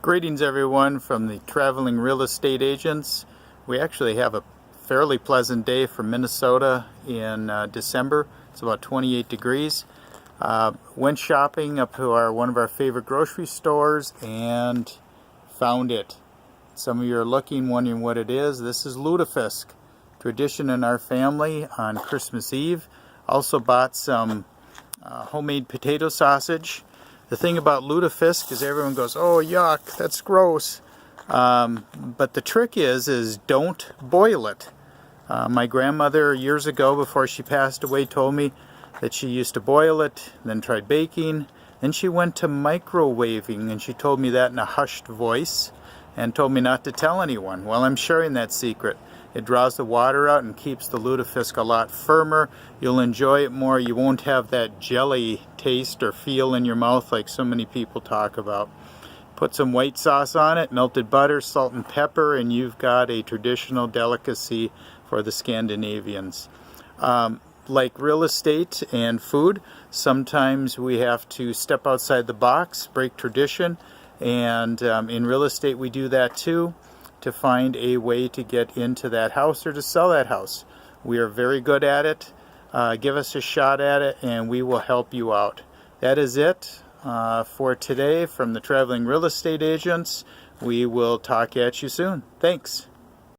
Greetings everyone from the Traveling Real Estate Agents. We actually have a fairly pleasant day for Minnesota in December. It's about 28 degrees. Went shopping up to one of our favorite grocery stores and found it. Some of you are looking, wondering what it is. This is Lutefisk, tradition in our family on Christmas Eve. Also bought some homemade potato sausage. The thing about lutefisk is everyone goes, oh yuck, that's gross. But the trick is don't boil it. My grandmother years ago, before she passed away, told me that she used to boil it, then tried baking. Then she went to microwaving, and she told me that in a hushed voice and told me not to tell anyone. Well, I'm sharing that secret. It draws the water out and keeps the lutefisk a lot firmer. You'll enjoy it more. You won't have that jelly taste or feel in your mouth like so many people talk about. Put some white sauce on it, melted butter, salt and pepper, and you've got a traditional delicacy for the Scandinavians. Like real estate and food, sometimes we have to step outside the box, break tradition, and in real estate we do that too, to find a way to get into that house or to sell that house. We are very good at it. Give us a shot at it and we will help you out. That is it for today from the Traveling Real Estate Agents. We will talk at you soon. Thanks.